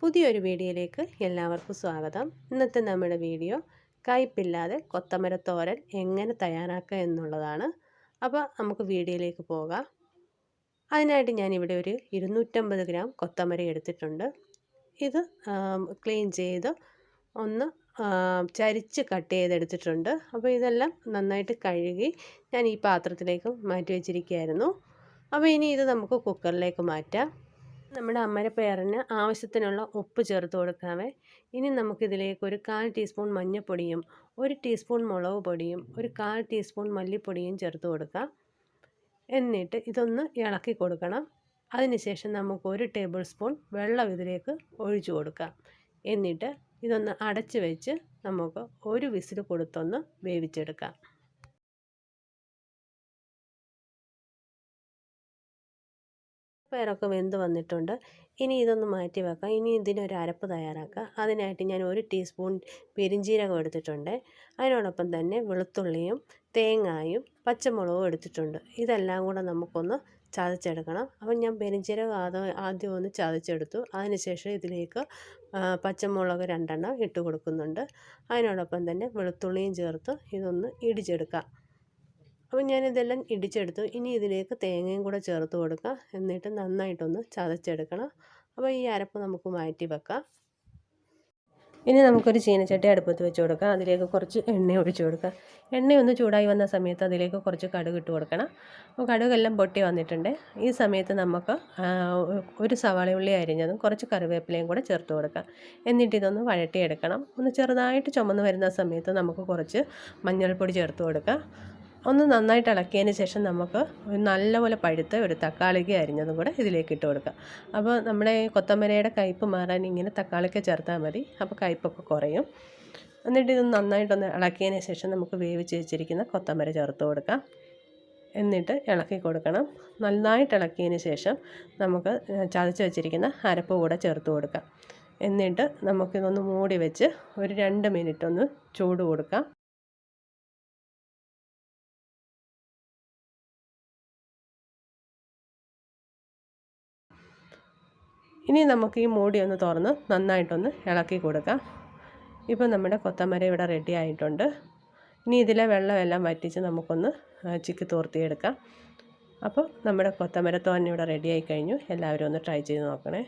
പുതിയൊരു വീഡിയോയിലേക്ക് എല്ലാവർക്കും സ്വാഗതം. ഇന്നത്തെ നമ്മുടെ വീഡിയോ കയ്പില്ലാതെ കൊത്തമരത്തോരൻ എങ്ങനെ തയ്യാറാക്കുക എന്നുള്ളതാണ്. അപ്പോൾ നമുക്ക് വീഡിയോയിലേക്ക് പോകാം. അതിനായിട്ട് ഞാനിവിടെ ഒരു 250 ഗ്രാം കൊത്തമര എടുത്തിട്ടുണ്ട്. ഇത് ക്ലീൻ ചെയ്ത് ഒന്ന് ചരിച്ച് കട്ട് ചെയ്തെടുത്തിട്ടുണ്ട്. അപ്പോൾ ഇതെല്ലാം നന്നായിട്ട് കഴുകി ഞാൻ ഈ പാത്രത്തിലേക്ക് മാറ്റി വെച്ചിരിക്കുകയായിരുന്നു. അപ്പോൾ ഇനി ഇത് നമുക്ക് കുക്കറിലേക്ക് മാറ്റാം. നമ്മുടെ അമരപ്പയറിന് ആവശ്യത്തിനുള്ള ഉപ്പ് ചേർത്ത് കൊടുക്കാമേ. ഇനി നമുക്കിതിലേക്ക് ഒരു 1/4 ടീസ്പൂൺ മഞ്ഞൾപ്പൊടിയും 1 ടീസ്പൂൺ മുളക് പൊടിയും 1/4 ടീസ്പൂൺ മല്ലിപ്പൊടിയും ചേർത്ത് കൊടുക്കാം. എന്നിട്ട് ഇതൊന്ന് ഇളക്കി കൊടുക്കണം. അതിനുശേഷം നമുക്ക് 1 ടേബിൾ സ്പൂൺ വെള്ളം ഇതിലേക്ക് ഒഴിച്ചു കൊടുക്കാം. എന്നിട്ട് ഇതൊന്ന് അടച്ച് വെച്ച് നമുക്ക് ഒരു വിസിൽ കൊടുത്തൊന്ന് വേവിച്ചെടുക്കാം. പയറൊക്കെ വെന്ത് വന്നിട്ടുണ്ട്. ഇനി ഇതൊന്ന് മാറ്റി വെക്കാം. ഇനി ഇതിനൊരു അരപ്പ് തയ്യാറാക്കാം. അതിനായിട്ട് ഞാൻ 1 ടീസ്പൂൺ പെരിഞ്ജീരകം എടുത്തിട്ടുണ്ട്. അതിനോടൊപ്പം തന്നെ വെളുത്തുള്ളിയും തേങ്ങായും പച്ചമുളകും എടുത്തിട്ടുണ്ട്. ഇതെല്ലാം കൂടെ നമുക്കൊന്ന് ചതച്ചെടുക്കണം. അപ്പം ഞാൻ പെരിഞ്ജീരകം ആദ്യം ഒന്ന് ചതച്ചെടുത്തു. അതിനുശേഷം ഇതിലേക്ക് പച്ചമുളക് 2 ഇട്ട് കൊടുക്കുന്നുണ്ട്. അതിനോടൊപ്പം തന്നെ വെളുത്തുള്ളിയും ചേർത്ത് ഇതൊന്ന് ഇടിച്ചെടുക്കാം. അപ്പോൾ ഞാനിതെല്ലാം ഇടിച്ചെടുത്തു. ഇനി ഇതിലേക്ക് തേങ്ങയും കൂടെ ചേർത്ത് കൊടുക്കുക. എന്നിട്ട് നന്നായിട്ടൊന്ന് ചതച്ചെടുക്കണം. അപ്പോൾ ഈ അരപ്പ് നമുക്ക് മാറ്റി വെക്കാം. ഇനി നമുക്കൊരു ചീനച്ചട്ടി അടുപ്പത്ത് വെച്ച് കൊടുക്കാം. അതിലേക്ക് കുറച്ച് എണ്ണ ഒഴിച്ച് കൊടുക്കുക. എണ്ണയൊന്ന് ചൂടായി വന്ന സമയത്ത് അതിലേക്ക് കുറച്ച് കടുക് ഇട്ട് കൊടുക്കണം. അപ്പോൾ കടുകെല്ലാം പൊട്ടി വന്നിട്ടുണ്ട്. ഈ സമയത്ത് നമുക്ക് ഒരു സവാള ഉള്ളി അരിഞ്ഞതും കുറച്ച് കറിവേപ്പിലയും കൂടെ ചേർത്ത് കൊടുക്കാം. എന്നിട്ട് ഇതൊന്ന് വഴട്ടിയെടുക്കണം. ഒന്ന് ചെറുതായിട്ട് ചുമന്ന് വരുന്ന സമയത്ത് നമുക്ക് കുറച്ച് മഞ്ഞൾപ്പൊടി ചേർത്ത് കൊടുക്കാം. ഒന്ന് നന്നായിട്ട് ഇളക്കിയതിന് ശേഷം നമുക്ക് നല്ലപോലെ പഴുത്ത ഒരു തക്കാളിക്ക് അരിഞ്ഞതും കൂടെ ഇതിലേക്ക് ഇട്ട് കൊടുക്കാം. അപ്പോൾ നമ്മുടെ കൊത്തമരയുടെ കയ്പ്പ് മാറാൻ ഇങ്ങനെ തക്കാളിക്ക് ചേർത്താൽ മതി. അപ്പോൾ കയ്പ്പൊക്കെ കുറയും. എന്നിട്ട് ഇത് നന്നായിട്ടൊന്ന് ഇളക്കിയതിന് ശേഷം നമുക്ക് വേവിച്ച് വെച്ചിരിക്കുന്ന കൊത്തമര ചേർത്ത് കൊടുക്കാം. എന്നിട്ട് ഇളക്കി കൊടുക്കണം. നന്നായിട്ട് ഇളക്കിയതിന് ശേഷം നമുക്ക് ചതച്ച് വെച്ചിരിക്കുന്ന അരപ്പ് കൂടെ ചേർത്ത് കൊടുക്കാം. എന്നിട്ട് നമുക്കിതൊന്ന് മൂടി വെച്ച് ഒരു 2 മിനിറ്റ് ഒന്ന് ചൂട് കൊടുക്കാം. ഇനി നമുക്ക് ഈ മൂടി ഒന്ന് തുറന്ന് നന്നായിട്ടൊന്ന് ഇളക്കി കൊടുക്കാം. ഇപ്പോൾ നമ്മുടെ കൊത്തമര ഇവിടെ റെഡി ആയിട്ടുണ്ട്. ഇനി ഇതിലെ വെള്ളമെല്ലാം വറ്റിച്ച് നമുക്കൊന്ന് ചിക്കി തോർത്തിയെടുക്കാം. അപ്പോൾ നമ്മുടെ കൊത്തമര തോരൻ ഇവിടെ റെഡി ആയി കഴിഞ്ഞു. എല്ലാവരും ഒന്ന് ട്രൈ ചെയ്ത് നോക്കണേ.